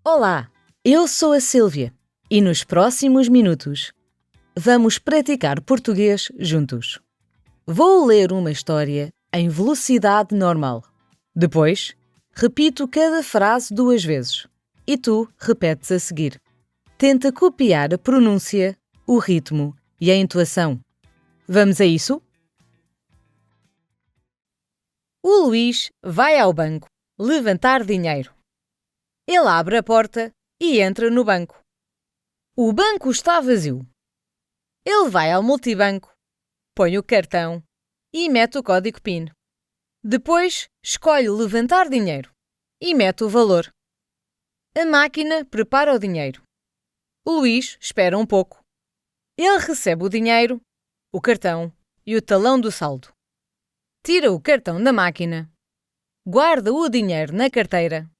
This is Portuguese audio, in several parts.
Olá, eu sou a Sílvia e nos próximos minutos vamos praticar português juntos. Vou ler uma história em velocidade normal. Depois, repito cada frase 2 vezes e tu repetes a seguir. Tenta copiar a pronúncia, o ritmo e a entoação. Vamos a isso? O Luís vai ao banco levantar dinheiro. Ele abre a porta e entra no banco. O banco está vazio. Ele vai ao multibanco, põe o cartão e mete o código PIN. Depois, escolhe levantar dinheiro e mete o valor. A máquina prepara o dinheiro. O Luís espera um pouco. Ele recebe o dinheiro, o cartão e o talão do saldo. Tira o cartão da máquina, guarda o dinheiro na carteira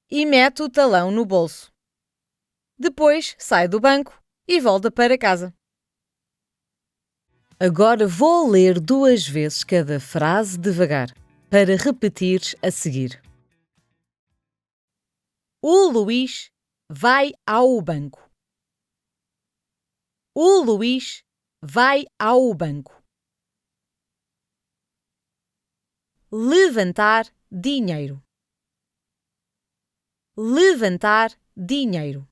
e mete o talão no bolso. Depois sai do banco e volta para casa. Agora vou ler 2 vezes cada frase devagar, para repetires a seguir. O Luís vai ao banco. O Luís vai ao banco. Levantar dinheiro. Levantar dinheiro.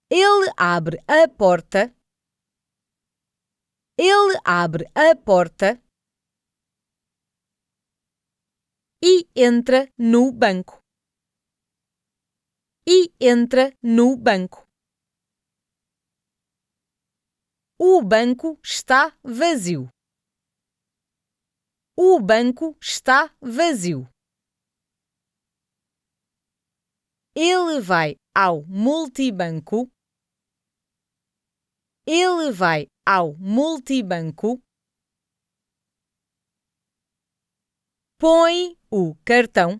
Ele abre a porta. Ele abre a porta e entra no banco. E entra no banco. O banco está vazio. O banco está vazio. Ele vai ao multibanco. Ele vai ao multibanco. Põe o cartão.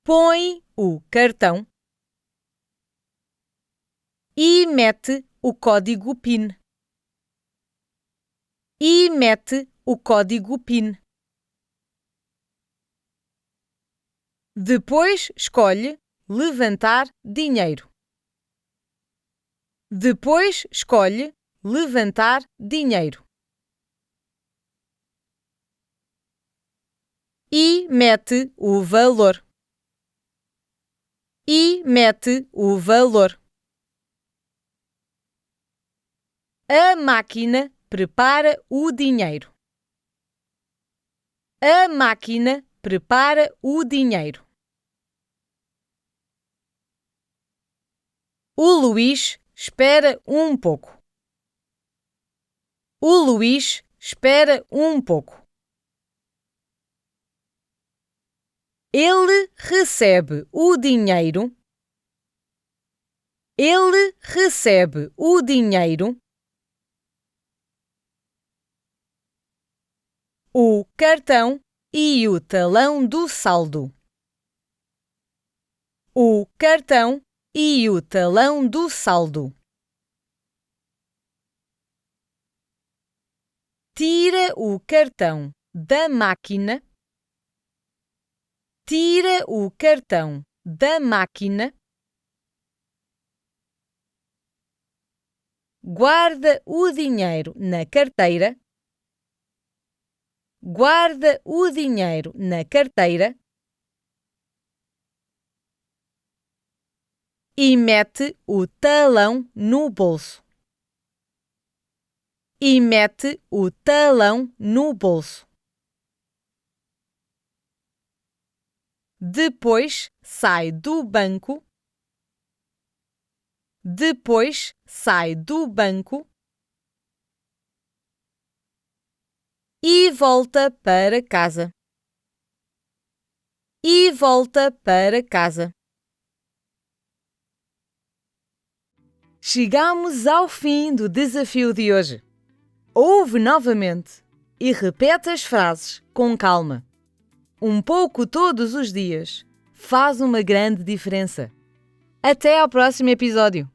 Põe o cartão. E mete o código PIN. E mete o código PIN. Depois escolhe levantar dinheiro. Depois escolhe levantar dinheiro. E mete o valor. E mete o valor. A máquina prepara o dinheiro. A máquina prepara o dinheiro. O Luís espera um pouco. O Luís espera um pouco. Ele recebe o dinheiro. Ele recebe o dinheiro. O cartão e o talão do saldo. O cartão e o talão do saldo. Tira o cartão da máquina. Tira o cartão da máquina. Guarda o dinheiro na carteira. Guarda o dinheiro na carteira. E mete o talão no bolso. E mete o talão no bolso. Depois sai do banco. Depois sai do banco e volta para casa. E volta para casa. Chegamos ao fim do desafio de hoje. Ouve novamente e repete as frases com calma. Um pouco todos os dias faz uma grande diferença. Até ao próximo episódio!